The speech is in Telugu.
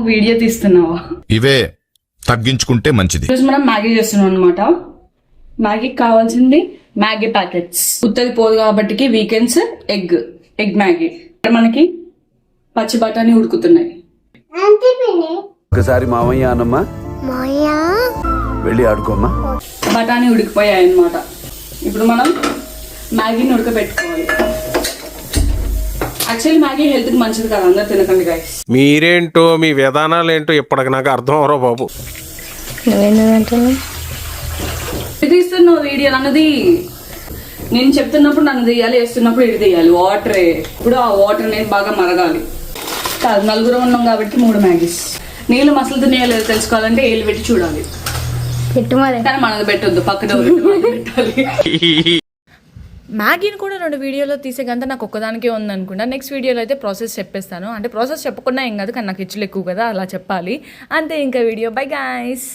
వీడియో తీస్తున్నావా? ఇవే తగ్గించుకుంటే మంచిది. ఈరోజు మనం మ్యాగీ చేస్తున్నాం అనమాట. మ్యాగీకి కావాల్సింది మ్యాగీ ప్యాకెట్స్. ఉత్తది పోదు కాబట్టి వీకెండ్స్ ఎగ్ మ్యాగీ. మనకి పచ్చి బఠానీ ఉడుకుతున్నాయి. ఒకసారి మామయ్య అనమ్మా, వెళ్ళి ఆడుకోమ్మా. బఠానీ ఉడికిపోయాయి అన్నమాట. ఇప్పుడు మనం మ్యాగీని ఉడకబెట్టుకోవాలి. యాక్చువల్లీ మ్యాగీ హెల్త్ కి మంచిది కదా, అందరు తినకండి గైస్. మీరేంటో మీ విధానాలు ఏంటో ఇప్పటికి నాకు అర్థం అవరో బాబు. తీస్తున్నావు వీడియో అన్నది, నేను చెప్తున్నప్పుడు నన్ను తీయాలి, వేస్తున్నప్పుడు ఇది తీయాలి. వాటరే ఇప్పుడు ఆ వాటర్ అనేది బాగా మరగాలి. కాదు, నలుగురు ఉన్నాం కాబట్టి 3 మ్యాగీస్. నీళ్ళు మసలు తినేయలేదు తెలుసుకోవాలంటే ఏళ్ళు పెట్టి చూడాలి. కానీ మనది పెట్టొద్దు, పక్కన పెట్టాలి. మ్యాగీని కూడా 2 వీడియోలో తీసే గంత నాకు ఒక్కదానికే ఉందనుకుంటా. నెక్స్ట్ వీడియోలో అయితే ప్రాసెస్ చెప్పేస్తాను. అంటే ప్రాసెస్ చెప్పకుండా ఏం కాదు, కానీ నాకు ఇచ్చులు ఎక్కువ కదా, అలా చెప్పాలి అంతే. ఇంకా వీడియో బై గైస్.